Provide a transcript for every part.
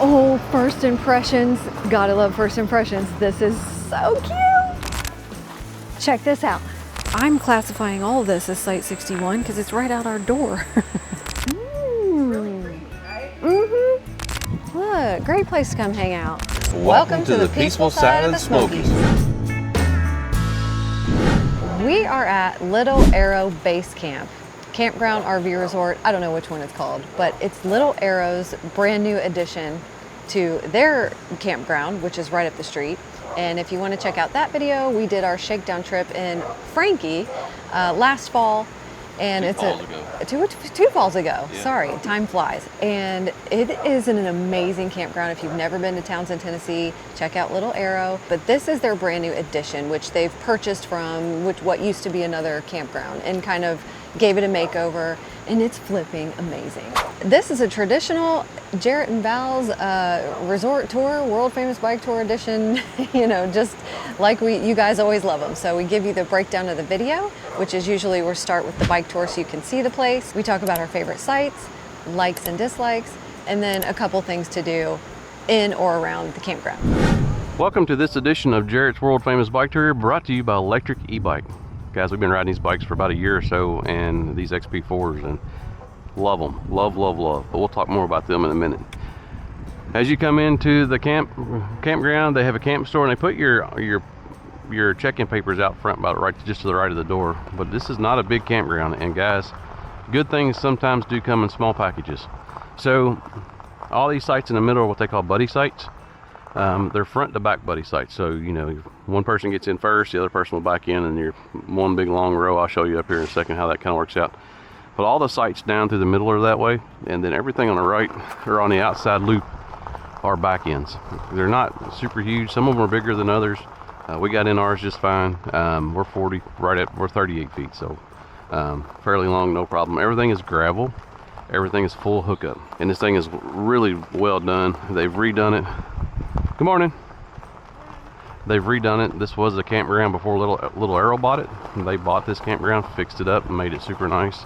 Oh, first impressions. Gotta love first impressions. This is so cute. Check this out. I'm classifying all of this as Site 61 because it's right out our door. Look, great place to come hang out. Welcome to the peaceful side of the Smokies. We are at Little Arrow Base Camp. Campground RV Resort, I don't know which one it's called, but it's Little Arrow's brand new addition to their campground, which is right up the street. And if you want to check out that video, we did our shakedown trip in Frankie last fall. And two falls ago. Yeah. Sorry, time flies. And it is an amazing campground. If you've never been to Townsend, Tennessee, check out Little Arrow. But this is their brand new addition, which they've purchased from what used to be another campground and kind of gave it a makeover, and it's flipping amazing. This is a traditional Jarrett and Val's resort tour, world famous bike tour edition, you know, just like you guys always love them. So we give you the breakdown of the video, which is usually we'll start with the bike tour so you can see the place. We talk about our favorite sites, likes and dislikes, and then a couple things to do in or around the campground. Welcome to this edition of Jarrett's world famous bike tour, brought to you by Lectric e-bike. Guys, we've been riding these bikes for about a year or so, and these XP4s, and love them, love. But we'll talk more about them in a minute. As you come into the campground, they have a camp store, and they put your check-in papers out front, about just to the right of the door. But this is not a big campground, and guys, good things sometimes do come in small packages. So all these sites in the middle are what they call buddy sites. They're front to back buddy sites, so you know, one person gets in first, the other person will back in, and you're one big long row. I'll show you up here in a second how that kind of works out. But all the sites down through the middle are that way, and then everything on the right or on the outside loop are back ends. They're not super huge. Some of them are bigger than others. We got in ours just fine. We're 38 feet, so fairly long, no problem. Everything is gravel. Everything is full hookup, and this thing is really well done. They've redone it. Good morning. They've redone it. This was a campground before Little Arrow bought it. They bought this campground, fixed it up, and made it super nice.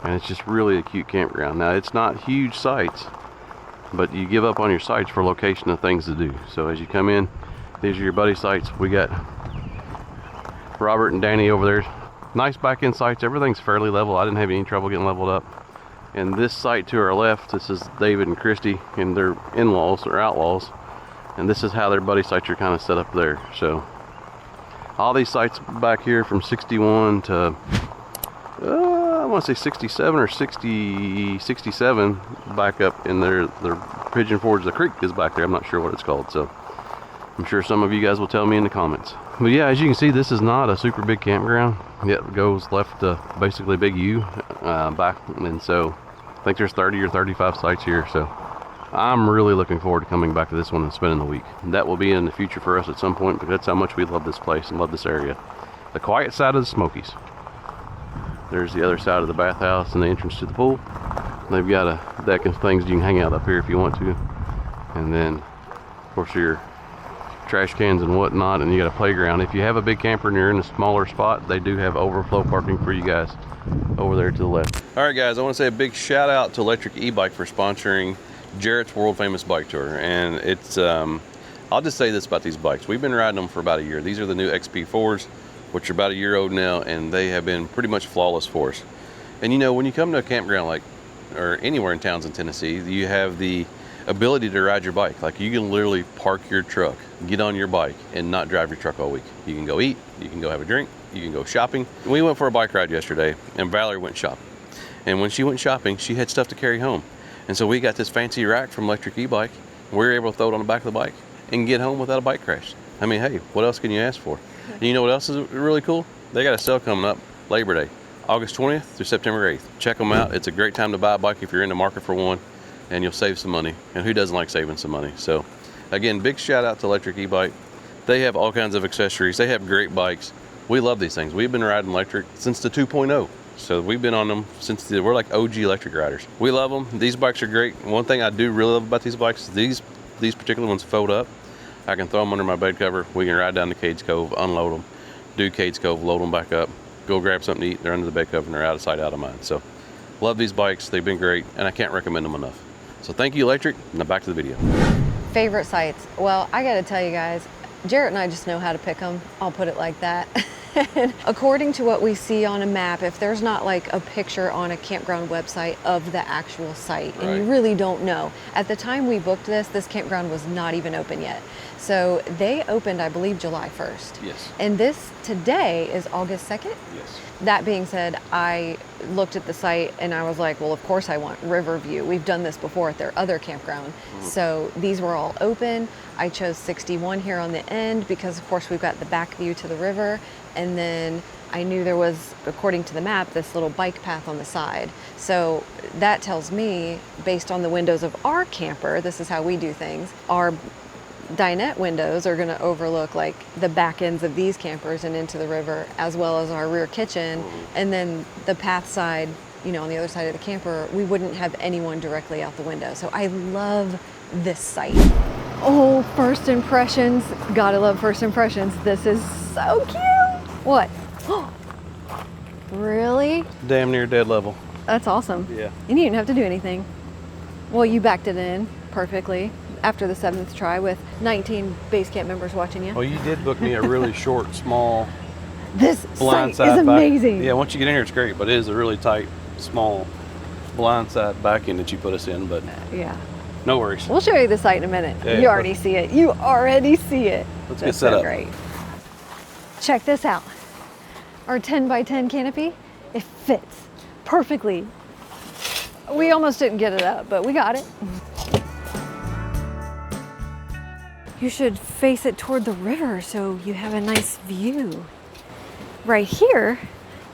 And it's just really a cute campground. Now, it's not huge sites, but you give up on your sites for location of things to do. So as you come in, these are your buddy sites. We got Robert and Danny over there. Nice back end sites. Everything's fairly level. I didn't have any trouble getting leveled up. And this site to our left, this is David and Christy and their in-laws, or outlaws. And this is how their buddy sites are kind of set up there. So all these sites back here from 61 to I want to say 67 or 67 back up in their Pigeon Forge. The creek is back there. I'm not sure what it's called, so I'm sure some of you guys will tell me in the comments. But yeah, as you can see, this is not a super big campground. It goes left to basically a big U back, and so I think there's 30 or 35 sites here. So I'm really looking forward to coming back to this one and spending the week. That will be in the future for us at some point, because that's how much we love this place and love this area. The quiet side of the Smokies. There's the other side of the bathhouse and the entrance to the pool. They've got a deck and things you can hang out up here if you want to. And then, of course, your trash cans and whatnot, and you got a playground. If you have a big camper and you're in a smaller spot, they do have overflow parking for you guys over there to the left. All right, guys, I want to say a big shout out to Lectric e-bike for sponsoring Jarrett's world famous bike tour. And it's I'll just say this about these bikes. We've been riding them for about a year. These are the new XP4s, which are about a year old now, and they have been pretty much flawless for us. And you know, when you come to a campground or anywhere in Townsend, Tennessee, you have the ability to ride your bike. Like, you can literally park your truck, get on your bike, and not drive your truck all week. You can go eat, you can go have a drink, you can go shopping. We went for a bike ride yesterday, and Valerie went shopping. And when she went shopping, she had stuff to carry home. And so we got this fancy rack from Lectric e-bike. We were able to throw it on the back of the bike and get home without a bike crash. I mean, hey, what else can you ask for? And you know what else is really cool? They got a sale coming up, Labor Day, August 20th through September 8th. Check them out. It's a great time to buy a bike if you're in the market for one, and you'll save some money. And who doesn't like saving some money? So again, big shout out to Lectric e-bike. They have all kinds of accessories. They have great bikes. We love these things. We've been riding Lectric since the 2.0. So we've been on them since we're like OG electric riders. We love them. These bikes are great. One thing I do really love about these bikes is these particular ones fold up. I can throw them under my bed cover. We can ride down to Cades Cove, unload them, do Cades Cove, load them back up, go grab something to eat. They're under the bed cover and they're out of sight, out of mind. So love these bikes. They've been great, and I can't recommend them enough. So thank you, Lectric. Now back to the video. Favorite sites? Well, I gotta tell you guys, Jarrett and I just know how to pick them. I'll put it like that. And according to what we see on a map, if there's not like a picture on a campground website of the actual site, and you really don't know. At the time we booked this campground was not even open yet. So they opened, I believe, July 1st. Yes. And this today is August 2nd? Yes. That being said, I looked at the site and I was like, well, of course I want river view. We've done this before at their other campground. So these were all open. I chose 61 here on the end because of course we've got the back view to the river. And then I knew there was, according to the map, this little bike path on the side. So that tells me, based on the windows of our camper, this is how we do things, our dinette windows are going to overlook like the back ends of these campers and into the river, as well as our rear kitchen. And then the path side, you know, on the other side of the camper, we wouldn't have anyone directly out the window. So I love this site. Oh, first impressions. Gotta love first impressions. This is so cute. What? Really? Damn near dead level. That's awesome. Yeah. You didn't even have to do anything. Well, you backed it in perfectly after the 7th try with 19 base camp members watching you. Well, you did book me a really short, small This blind site is side amazing. back. Yeah, once you get in here, it's great, but it is a really tight, small blind side back end that you put us in, but Yeah. no worries. We'll show you the site in a minute. Yeah, You already see it. You already see it. Let's That's get set so up. Great. Check this out. Our 10 by 10 canopy, it fits perfectly. We almost didn't get it up, but we got it. You should face it toward the river so you have a nice view. Right here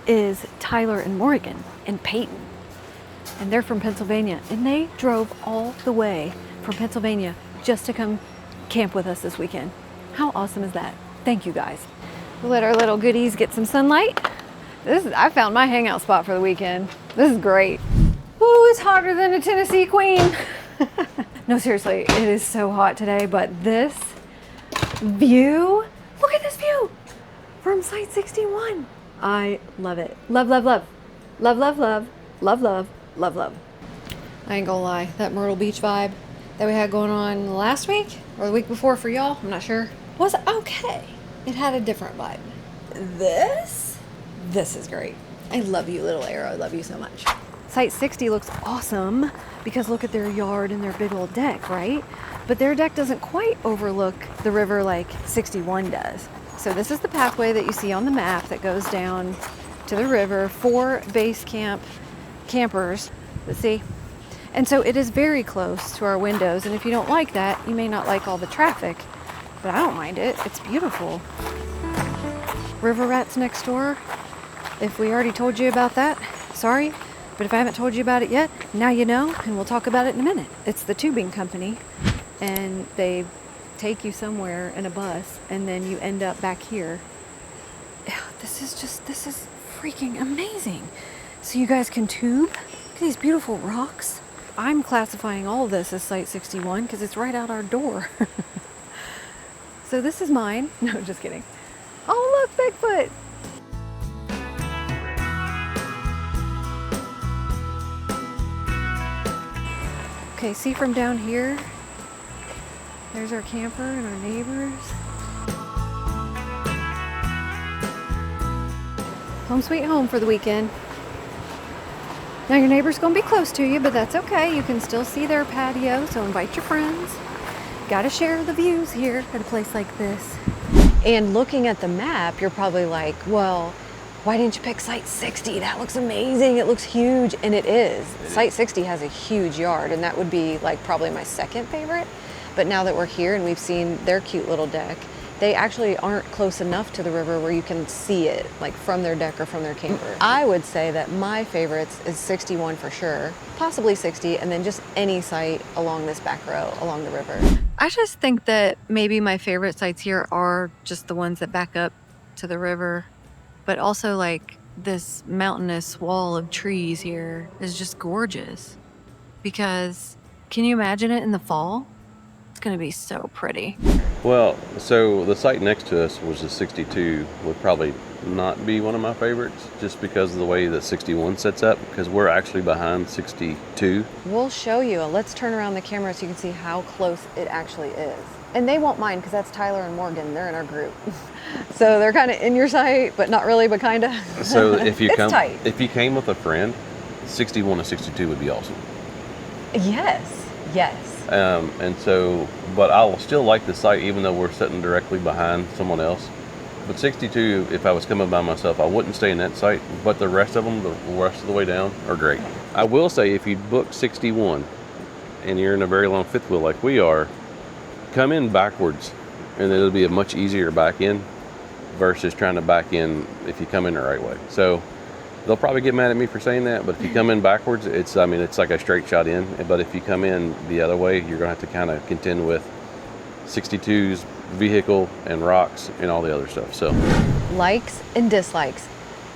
is Tyler and Morgan and Peyton. And they're from Pennsylvania. And they drove all the way from Pennsylvania just to come camp with us this weekend. How awesome is that? Thank you guys. We'll let our little goodies get some sunlight. I found my hangout spot for the weekend. This is great. Ooh, it's hotter than a Tennessee queen. No, seriously, it is so hot today, but this view, look at this view from Site 61. I love it. Love, love, love. Love, love, love. Love, love, love, love. I ain't gonna lie, that Myrtle Beach vibe that we had going on last week or the week before for y'all, I'm not sure, was okay. It had a different vibe. This is great. I love you, Little Arrow. I love you so much. Site 60 looks awesome because look at their yard and their big old deck, right? But their deck doesn't quite overlook the river like 61 does. So this is the pathway that you see on the map that goes down to the river for base camp campers. Let's see. And so it is very close to our windows. And if you don't like that, you may not like all the traffic, but I don't mind it. It's beautiful. River rats next door. If we already told you about that, sorry. But if I haven't told you about it yet, now you know, and we'll talk about it in a minute. It's the tubing company, and they take you somewhere in a bus, and then you end up back here. This is freaking amazing. So you guys can tube. Look at these beautiful rocks. I'm classifying all of this as Site 61 because it's right out our door. So this is mine. No, just kidding. Oh, look, Bigfoot. Okay, see from down here, there's our camper and our neighbors. Home sweet home for the weekend. Now your neighbor's gonna be close to you, but that's okay. You can still see their patio, so invite your friends. Gotta share the views here at a place like this. And looking at the map, you're probably like, well, why didn't you pick Site 60? That looks amazing, it looks huge, and it is. Site 60 has a huge yard, and that would be like probably my second favorite. But now that we're here and we've seen their cute little deck, they actually aren't close enough to the river where you can see it, like from their deck or from their camper. I would say that my favorites is 61 for sure, possibly 60, and then just any site along this back row along the river. I just think that maybe my favorite sites here are just the ones that back up to the river, but also like this mountainous wall of trees here is just gorgeous. Because can you imagine it in the fall? gonna be so pretty. Well, so the site next to us was a 62, would probably not be one of my favorites just because of the way that 61 sets up, because we're actually behind 62. We'll show you. Let's turn around the camera so you can see how close it actually is. And they won't mind because that's Tyler and Morgan. They're in our group. So they're kind of in your sight, but not really, but kind of. So if you tight. if you came with a friend, 61 and 62 would be awesome. Yes, yes. And so, but I'll still like the site even though we're sitting directly behind someone else. But 62, if I was coming by myself, I wouldn't stay in that site. But the rest of them, the rest of the way down, are great. I will say, if you book 61 and you're in a very long fifth wheel like we are, come in backwards, and it'll be a much easier back in versus trying to back in if you come in the right way. So they'll probably get mad at me for saying that, but if you come in backwards, it's like a straight shot in. But if you come in the other way, you're gonna have to kind of contend with 62's vehicle and rocks and all the other stuff. So Likes and dislikes.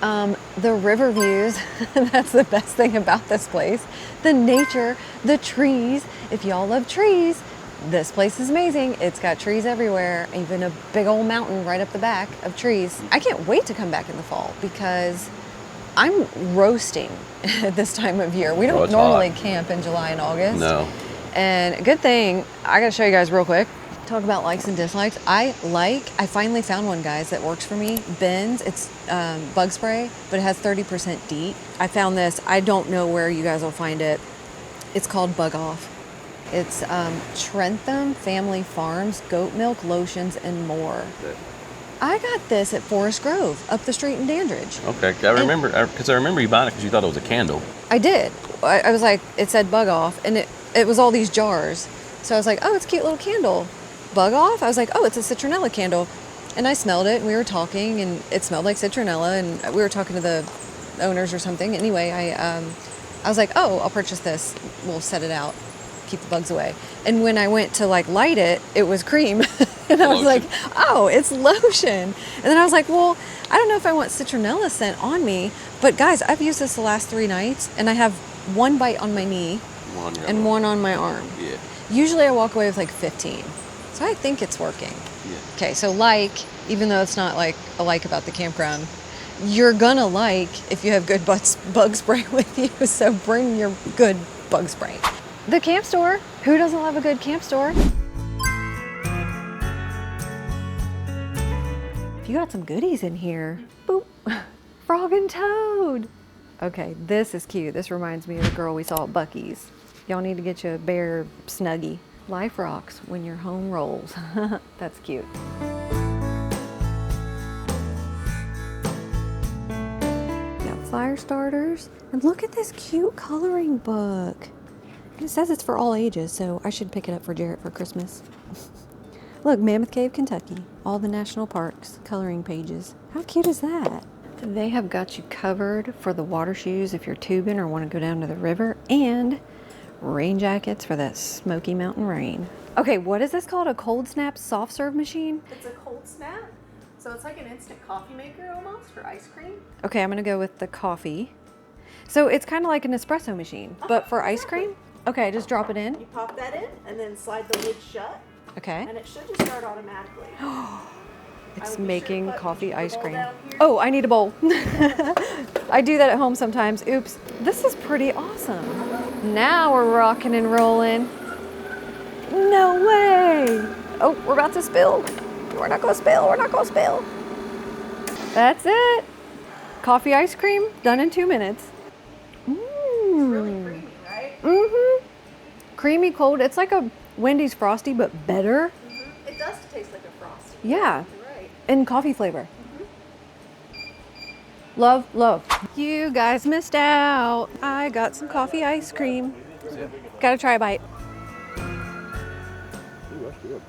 The river views, that's the best thing about this place. The nature, the trees. If y'all love trees, this place is amazing. It's got trees everywhere, even a big old mountain right up the back of trees. I can't wait to come back in the fall because I'm roasting this time of year. We don't normally camp in July and August. no. And good thing, I gotta show you guys real quick. Talk about likes and dislikes. I finally found one, guys, that works for me. Ben's, it's bug spray, but it has 30% DEET. I found this, I don't know where you guys will find it. It's called Bug Off. It's Trentham Family Farms, goat milk, lotions, and more. I got this at Forest Grove, up the street in Dandridge. Okay, I remember you buying it because you thought it was a candle. I did. I was like, it said Bug Off, and it was all these jars. So I was like, oh, it's a cute little candle. Bug Off? I was like, oh, it's a citronella candle. And I smelled it, and we were talking, and it smelled like citronella, and we were talking to the owners or something. Anyway, I was like, oh, I'll purchase this. We'll set it out, keep the bugs away. And when I went to like light it, it was cream. And I was like, oh, it's lotion. And then I was like, well, I don't know if I want citronella scent on me, but guys, I've used this the last 3 nights, and I have one bite on my knee and one on my arm. Yeah. Usually I walk away with like 15. So I think it's working. Yeah. Okay, so even though it's not like a like about the campground, you're gonna like if you have good bug spray with you, so bring your good bug spray. The camp store, who doesn't love a good camp store? You got some goodies in here. Boop, frog and toad. Okay, this is cute. This reminds me of the girl we saw at Buc-ee's. Y'all need to get you a bear snuggie. Life rocks when your home rolls. That's cute. Got fire starters. And look at this cute coloring book. And it says it's for all ages, so I should pick it up for Jarrett for Christmas. Look, Mammoth Cave, Kentucky. All the national parks, coloring pages. How cute is that? They have got you covered for the water shoes if you're tubing or want to go down to the river, and rain jackets for that Smoky Mountain rain. Okay, what is this called? A cold snap soft serve machine? It's a cold snap, so it's like an instant coffee maker almost for ice cream. Okay, I'm gonna go with the coffee. So it's kind of like an espresso machine, but for ice cream? Okay, just drop it in. You pop that in and then slide the lid shut. Okay. And it should just start automatically. It's making coffee ice cream. Oh, I need a bowl. I do that at home sometimes. Oops. This is pretty awesome. Now we're rocking and rolling. No way. Oh, we're about to spill. We're not gonna spill. We're not gonna spill. That's it. Coffee ice cream done in 2 minutes. It's really creamy, right? Mm-hmm. Creamy cold. It's like a Wendy's Frosty, but better. Mm-hmm. It does taste like a Frosty. Yeah. You're right. And coffee flavor. Love, love. You guys missed out. I got some coffee ice cream. Gotta try a bite.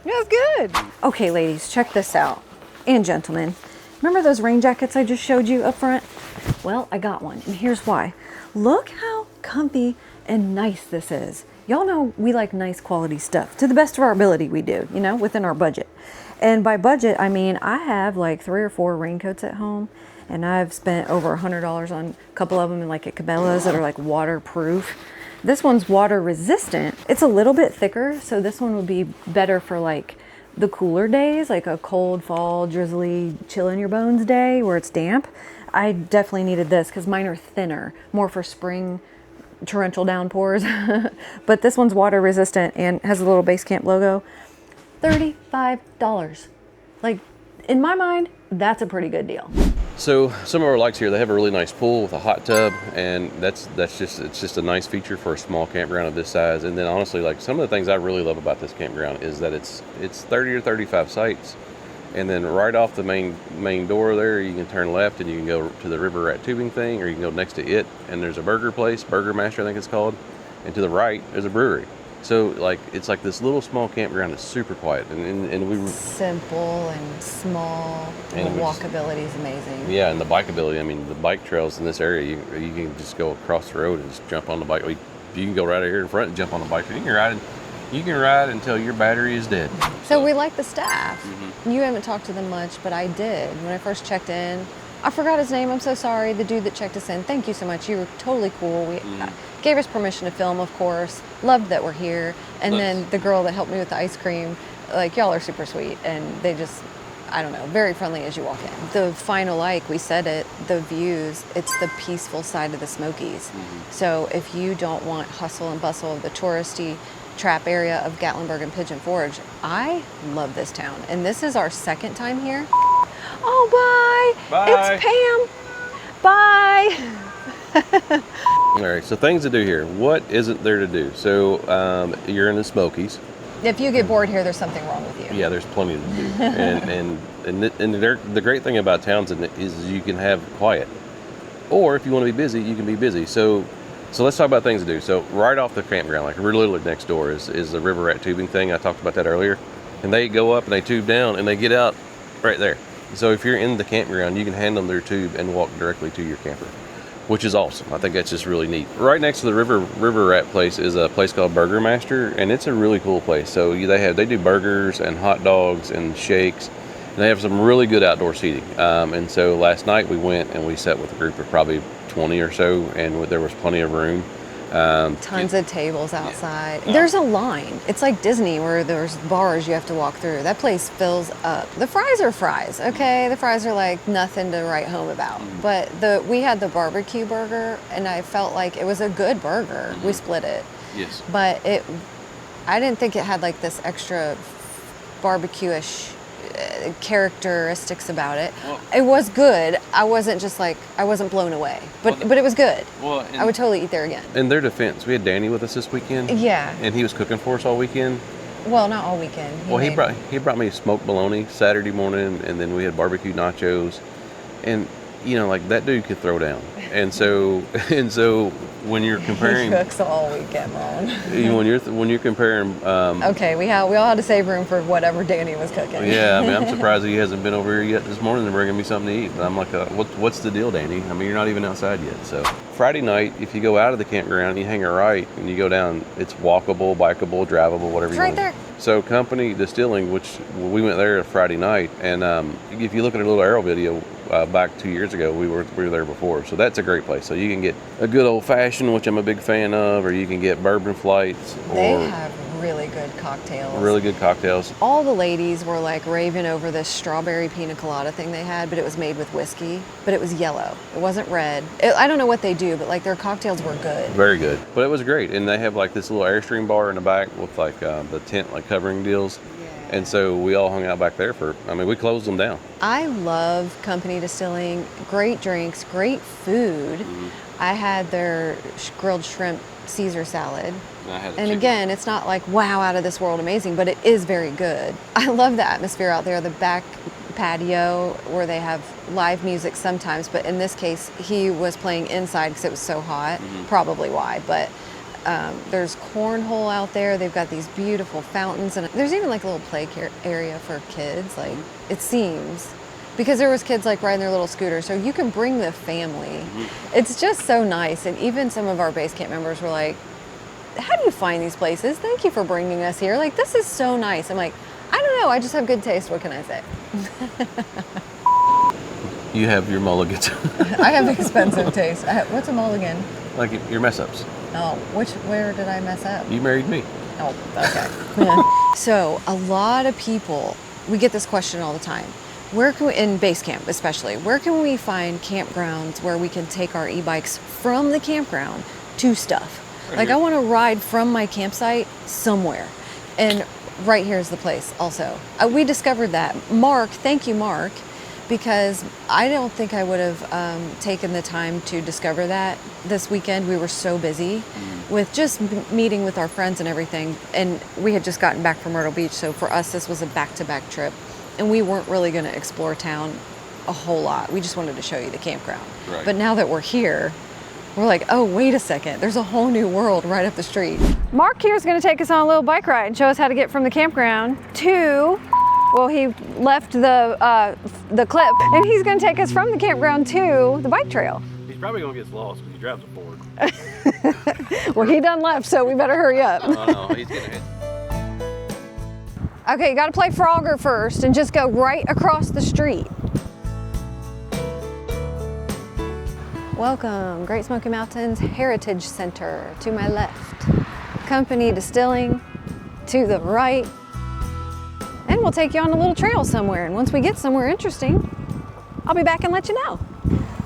That's good. Okay, ladies, check this out. And gentlemen, remember those rain jackets I just showed you up front? Well, I got one, and here's why. Look how comfy and nice this is. Y'all know we like nice quality stuff. To the best of our ability, we do, you know, within our budget. And by budget, I mean I have like 3 or 4 raincoats at home, and I've spent over $100 on a couple of them, like at Cabela's, that are like waterproof. This one's water resistant. It's a little bit thicker, so this one would be better for like the cooler days, like a cold fall, drizzly, chill in your bones day where it's damp. I definitely needed this because mine are thinner, more for spring torrential downpours. But this one's water resistant and has a little base camp logo. $35. Like, in my mind, that's a pretty good deal. So some of our likes here, they have a really nice pool with a hot tub, and it's just a nice feature for a small campground of this size. And then honestly, like some of the things I really love about this campground is that it's 30 or 35 sites, and then right off the main door there, you can turn left and you can go to the river rat tubing thing, or you can go next to it and there's a burger place, Burger Master I think it's called, and to the right there's a brewery. So like it's like this little small campground that's super quiet, and we simple and small, and the walkability is amazing. Yeah, and the bikeability. I mean, the bike trails in this area, you can just go across the road and just jump on the bike. You can go right out here in front and jump on the bike. You can ride until your battery is dead. So we like the staff. You haven't talked to them much, but I did when I first checked in. I forgot his name. I'm so sorry. The dude that checked us in. Thank you so much. You were totally cool. We gave us permission to film, of course. Loved that we're here. And then the girl that helped me with the ice cream, like, y'all are super sweet. And they just, I don't know, very friendly as you walk in. The final, like we said it, the views, it's the peaceful side of the Smokies. So if you don't want hustle and bustle of the touristy trap area of Gatlinburg and Pigeon Forge, I love this town. And this is our second time here. Oh, bye. Bye. It's Pam. Bye. All right, so things to do here. What isn't there to do? So you're in the Smokies. If you get bored here, there's something wrong with you. Yeah, there's plenty to do. and the great thing about Townsend is you can have quiet. Or if you want to be busy, you can be busy. So let's talk about things to do. So right off the campground, like we're literally next door, is the river rat tubing thing. I talked about that earlier. And they go up and they tube down and they get out right there. So if you're in the campground, you can hand them their tube and walk directly to your camper, which is awesome. I think that's just really neat. Right next to the river rat place is a place called Burger Master, and it's a really cool place. So they do burgers and hot dogs and shakes, and they have some really good outdoor seating. And so last night we went and we sat with a group of probably 20 or so, and there was plenty of room. Tons of tables outside. There's a line. It's like Disney where there's bars you have to walk through. That place fills up. The fries are fries, okay? The fries are like nothing to write home about. But we had the barbecue burger, and I felt like it was a good burger. We split it. Yes. But I didn't think it had like this extra barbecue-ish characteristics about it. Well, it was good. I wasn't blown away, but it was good. Well, I would totally eat there again. In their defense, we had Danny with us this weekend. Yeah. And he was cooking for us all weekend. Well, not all weekend. He brought me smoked bologna Saturday morning, and then we had barbecue nachos, and like that dude could throw down. And so when you're comparing, he cooks all weekend long. when you're comparing, okay, we all had to save room for whatever Danny was cooking. Yeah, I mean, I'm surprised he hasn't been over here yet this morning to bringing me something to eat. But I'm like, what's the deal, Danny? I mean, you're not even outside yet. So Friday night, if you go out of the campground, you hang a right and you go down, it's walkable, bikeable, drivable, whatever. It's right there. So Company Distilling, which we went there Friday night, and if you look at a little Arrow video back 2 years ago, we were there before. So that's a great place. So you can get a good old fashioned, which I'm a big fan of, or you can get bourbon flights. They have really good cocktails. Really good cocktails. All the ladies were like raving over this strawberry pina colada thing they had, but it was made with whiskey, but it was yellow. It wasn't red. I don't know what they do, but like their cocktails were good. Very good. But it was great. And they have like this little Airstream bar in the back with like the tent like covering deals. And so we all hung out back there we closed them down. I love Company Distilling. Great drinks, great food. I had their grilled shrimp Caesar salad. And again, it's not like wow, out of this world amazing, but it is very good. I love the atmosphere out there, the back patio where they have live music sometimes, but in this case, he was playing inside because it was so hot, probably why, but there's cornhole out there. They've got these beautiful fountains, and there's even like a little play area for kids, like it seems, because there was kids like riding their little scooter, so you can bring the family. It's just so nice. And even some of our base camp members were like, how do you find these places? Thank you for bringing us here. Like, this is so nice. I'm like, I don't know, I just have good taste. What can I say? You have your mulligans. I have expensive taste. What's a mulligan? Like your mess ups. Oh, where did I mess up? You married me. Oh, okay. So a lot of people, we get this question all the time. Where can we, in base camp especially, where can we find campgrounds where we can take our e-bikes from the campground to stuff? Like I want to ride from my campsite somewhere. And right here is the place also. We discovered that. Mark, thank you, Mark, because I don't think I would have taken the time to discover that this weekend. We were so busy with just meeting with our friends and everything. And we had just gotten back from Myrtle Beach. So for us, this was a back-to-back trip. And we weren't really going to explore town a whole lot. We just wanted to show you the campground. Right. But now that we're here, we're like, oh, wait a second. There's a whole new world right up the street. Mark here is going to take us on a little bike ride and show us how to get from the campground to, well, he left the clip, and he's going to take us from the campground to the bike trail. He's probably going to get lost because he drives a Ford. Well, he done left, so we better hurry up. Oh, no, he's going to hit. Okay, you got to play Frogger first and just go right across the street. Welcome, Great Smoky Mountains Heritage Center to my left. Company Distilling to the right. And we'll take you on a little trail somewhere. And once we get somewhere interesting, I'll be back and let you know.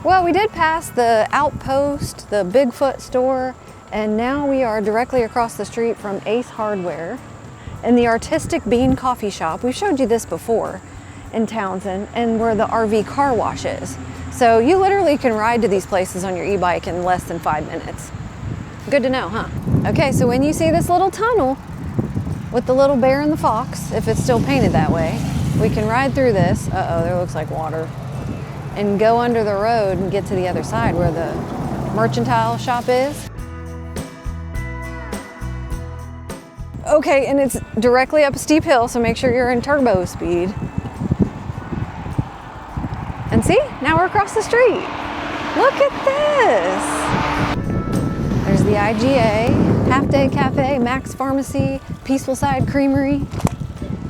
Well, we did pass the Outpost, the Bigfoot store, and now we are directly across the street from Ace Hardware and the Artistic Bean Coffee Shop. We've showed you this before in Townsend, and where the RV car wash is. So you literally can ride to these places on your e-bike in less than 5 minutes. Good to know, huh? Okay, so when you see this little tunnel with the little bear and the fox, if it's still painted that way, we can ride through this. Uh-oh, there looks like water. And go under the road and get to the other side where the mercantile shop is. Okay, and it's directly up a steep hill, so make sure you're in turbo speed. And see, now we're across the street. Look at this. There's the IGA, Half Day Cafe, Max Pharmacy, Peaceful Side Creamery,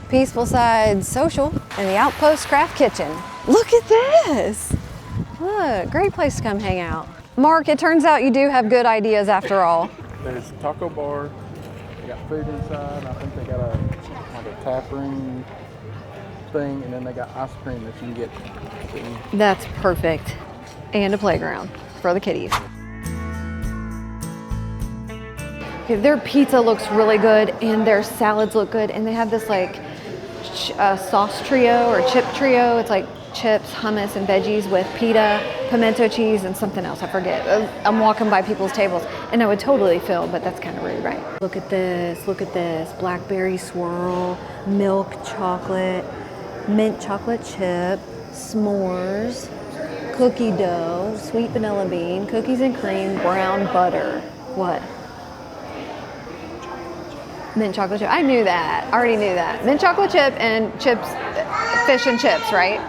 Peaceful Side Social, and the Outpost Craft Kitchen. Look at this. Look, great place to come hang out. Mark, it turns out you do have good ideas after all. There's a taco bar. They got food inside. I think they got like a tap room thing, and then they got ice cream that you can get. That's perfect. And a playground for the kiddies. Okay, their pizza looks really good, and their salads look good, and they have this like sauce trio or chip trio. It's like chips, hummus, and veggies with pita, pimento cheese, and something else. I forget. I'm walking by people's tables, and I would totally fill, but that's kind of rude, right? Look at this. Look at this. Blackberry swirl, milk chocolate, mint chocolate chip, s'mores, cookie dough, sweet vanilla bean, cookies and cream, brown butter. What? Mint chocolate chip. I knew that. I already knew that. Mint chocolate chip and chips, fish and chips, right?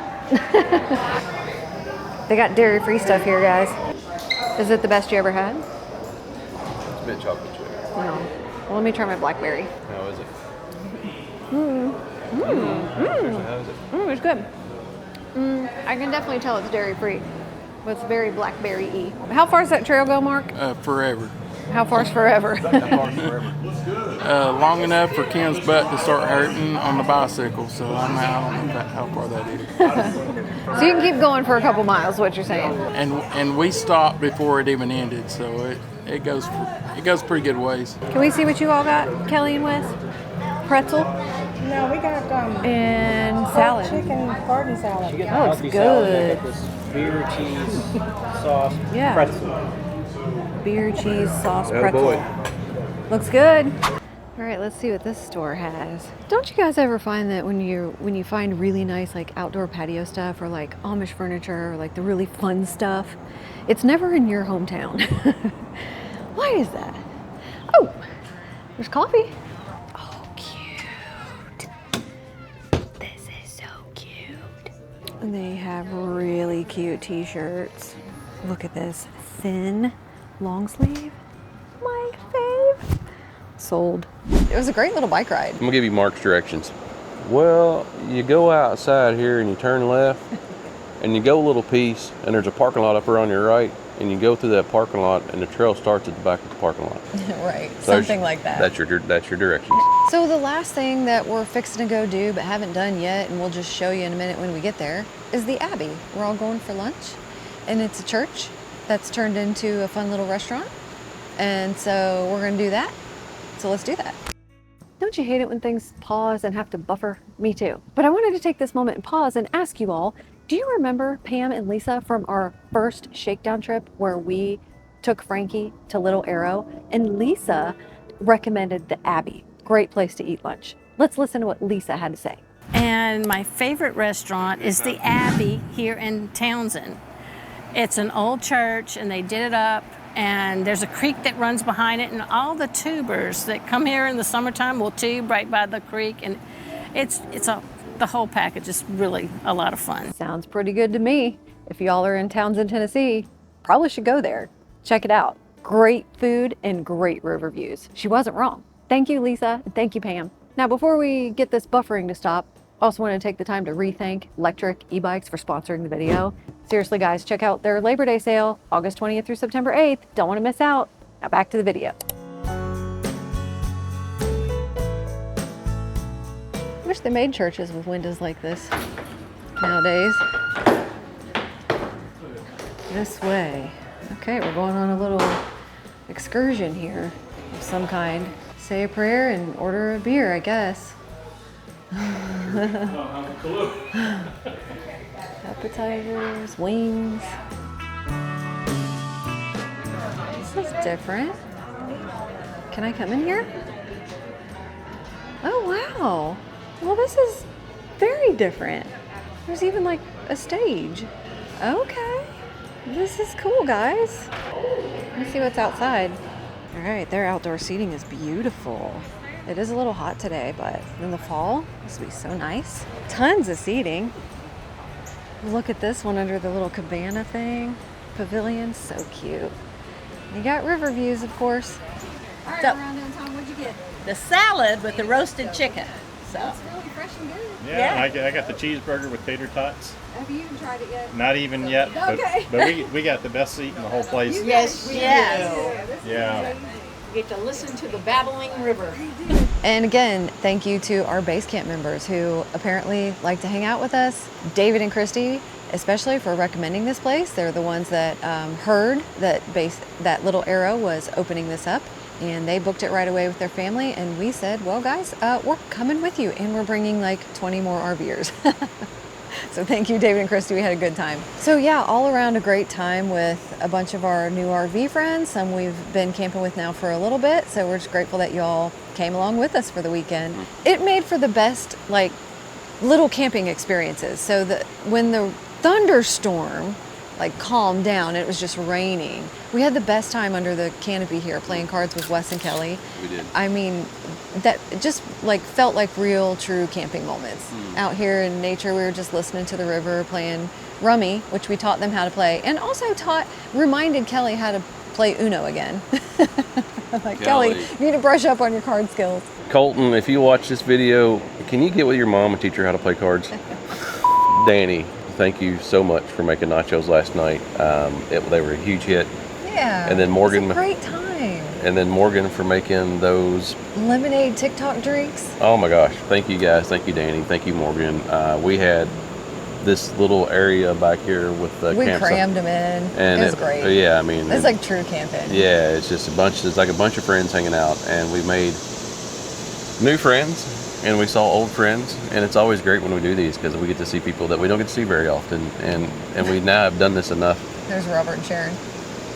They got dairy-free stuff here, guys. Is it the best you ever had? It's mint chocolate chip. No. Well, let me try my blackberry. How is it? How is it? It's good. I can definitely tell it's dairy-free, but it's very blackberry-y. How far does that trail go, Mark? Forever. How far's forever? Long enough for Ken's butt to start hurting on the bicycle, so I don't know how far that is. So you can keep going for a couple miles, what you're saying. And we stopped before it even ended, so it goes pretty good ways. Can we see what you all got, Kelly and Wes? Pretzel No, we got and salad. chicken garden salad. Oh, it's good. This beer, cheese, sauce, Yeah. pretzel. Beer, cheese, sauce, Oh, pretzel. boy. Looks good. All right, let's see what this store has. Don't you guys ever find that when you find really nice like outdoor patio stuff or like Amish furniture or like the really fun stuff, it's never in your hometown. Why is that? Oh, there's coffee. Oh, cute. This is so cute. And they have really cute t-shirts. Look at this, thin long sleeve. My fave. Sold. It was a great little bike ride. I'm gonna give you Mark's directions. Well, you go outside here and you turn left and you go a little piece and there's a parking lot up here on your right and you go through that parking lot, and the trail starts at the back of the parking lot. Right, So something like that. That's your directions. So the last thing that we're fixing to go do but haven't done yet, and we'll just show you in a minute when we get there, is the Abbey. We're all going for lunch, and it's a church that's turned into a fun little restaurant. And so we're gonna do that. So let's do that. Don't you hate it when things pause and have to buffer? Me too. But I wanted to take this moment and pause and ask you all, do you remember Pam and Lisa from our first shakedown trip where we took Frankie to Little Arrow? And Lisa recommended the Abbey. Great place to eat lunch. Let's listen to what Lisa had to say. And my favorite restaurant is the Abbey here in Townsend. It's an old church and they did it up, and there's a creek that runs behind it, and all the tubers that come here in the summertime will tube right by the creek, and the whole package is really a lot of fun. Sounds pretty good to me. If y'all are in Townsend, Tennessee, probably should go there. Check it out. Great food and great river views. She wasn't wrong. Thank you, Lisa, and thank you, Pam. Now, before we get this buffering to stop, I also want to take the time to re-thank Lectric e-bikes for sponsoring the video. Seriously, guys, check out their Labor Day sale, August 20th through September 8th. Don't want to miss out. Now back to the video. I wish they made churches with windows like this nowadays. This way. Okay, we're going on a little excursion here of some kind. Say a prayer and order a beer, I guess. Appetizers, wings. This is different. Can I come in here? Oh, wow. Well, this is very different. There's even like a stage. Okay. This is cool, guys. Let's see what's outside. All right, their outdoor seating is beautiful. It is a little hot today, but in the fall, this will be so nice. Tons of seating. Look at this one under the little cabana thing. Pavilion, so cute. You got river views, of course. All right, around downtown, what'd you get? The salad with the roasted chicken. So. It's really fresh and good. Yeah, I got the cheeseburger with tater tots. Have you even tried it yet? Not even yet, Okay. but we got the best seat in the whole place. Yes, Yeah. You get to listen to the babbling river. And again, thank you to our base camp members who apparently like to hang out with us. David and Christy, especially for recommending this place. They're the ones that heard that Little Arrow was opening this up, and they booked it right away with their family. And we said, well, guys, we're coming with you, and we're bringing like 20 more RVers. So thank you, David and Christy. We had a good time. So yeah, all around a great time with a bunch of our new RV friends, some we've been camping with now for a little bit. So we're just grateful that y'all came along with us for the weekend. It made for the best, like, little camping experiences. So that when the thunderstorm like calmed down, it was just raining, we had the best time under the canopy here playing cards with Wes and Kelly. We did. I mean, that just like felt like real true camping moments. Out here in nature, we were just listening to the river, playing rummy, which we taught them how to play, and also reminded Kelly how to play Uno again. Like, Kelly, you need to brush up on your card skills. Colton, if you watch this video, can you get with your mom and teach her how to play cards? Danny, thank you so much for making nachos last night. They were a huge hit. Yeah. And then Morgan, it was a great time. And then Morgan for making those Lemonade TikTok drinks. Oh my gosh! Thank you guys. Thank you, Danny. Thank you, Morgan. We had this little area back here with the We campsite. crammed them in. And it was great. Yeah, I mean, it's like true camping. Yeah, it's just it's like a bunch of friends hanging out, and we made new friends, and we saw old friends, and it's always great when we do these because we get to see people that we don't get to see very often, and we now have done this enough. There's Robert and Sharon.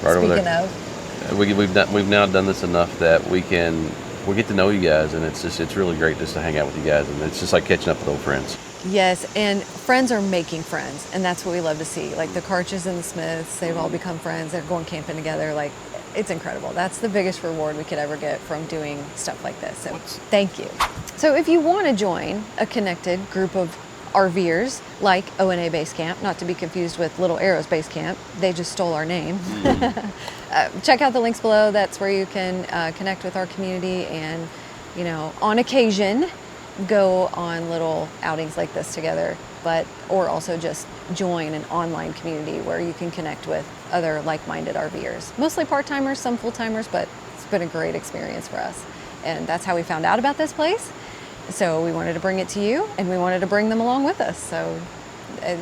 Right over there. Speaking of. We've now done this enough that we get to know you guys, and it's really great just to hang out with you guys, and it's just like catching up with old friends. Yes, and friends are making friends, and that's what we love to see. Like the Karches and the Smiths, they've all become friends. They're going camping together. Like, it's incredible. That's the biggest reward we could ever get from doing stuff like this. So thank you. So if you want to join a connected group of RVers like ONA Base Camp, not to be confused with Little Arrows Base Camp, they just stole our name. Check out the links below. That's where you can connect with our community and, on occasion, go on little outings like this together, or also just join an online community where you can connect with other like-minded RVers. Mostly part-timers, some full-timers, but it's been a great experience for us. And that's how we found out about this place. So we wanted to bring it to you, and we wanted to bring them along with us. So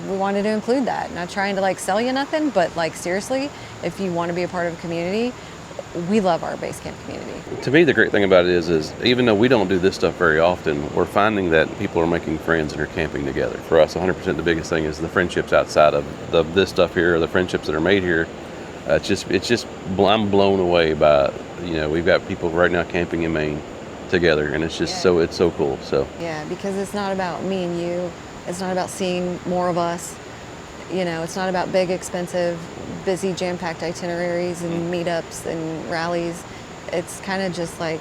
we wanted to include that. Not trying to like sell you nothing, but like seriously, if you want to be a part of a community, we love our base camp community. To me, the great thing about it is even though we don't do this stuff very often, we're finding that people are making friends and are camping together. For us, 100% the biggest thing is the friendships outside of this stuff here, the friendships that are made here. I'm blown away by, we've got people right now camping in Maine together, and it's just it's so cool. So yeah, because it's not about me and you. It's not about seeing more of us. It's not about big, expensive, busy, jam-packed itineraries and meetups and rallies. It's kind of just like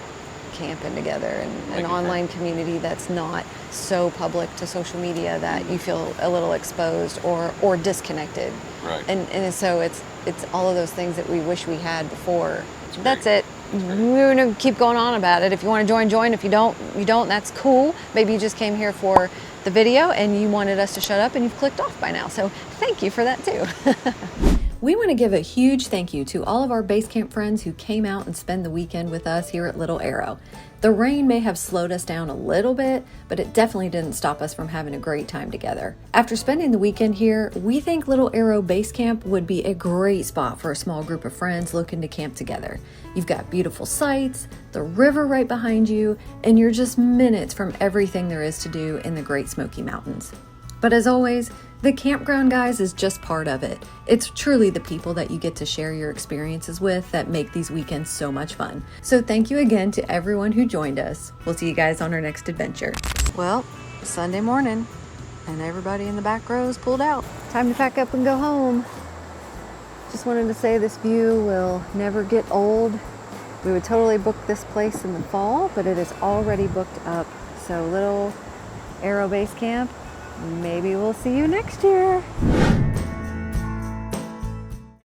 camping together and an online community that's not so public to social media that you feel a little exposed or disconnected. Right. And so it's all of those things that we wish we had before. That's it. We're going to keep going on about it. If you want to join. If you don't, you don't. That's cool. Maybe you just came here for the video and you wanted us to shut up and you've clicked off by now. So thank you for that too. We want to give a huge thank you to all of our base camp friends who came out and spent the weekend with us here at Little Arrow. The rain may have slowed us down a little bit, but it definitely didn't stop us from having a great time together. After spending the weekend here, we think Little Arrow Base Camp would be a great spot for a small group of friends looking to camp together. You've got beautiful sights, the river right behind you, and you're just minutes from everything there is to do in the Great Smoky Mountains. But as always, the campground guys is just part of it. It's truly the people that you get to share your experiences with that make these weekends so much fun. So thank you again to everyone who joined us. We'll see you guys on our next adventure. Well, Sunday morning, and everybody in the back rows pulled out. Time to pack up and go home. Just wanted to say this view will never get old. We would totally book this place in the fall, but it is already booked up. So Little Arrow Base Camp, maybe we'll see you next year.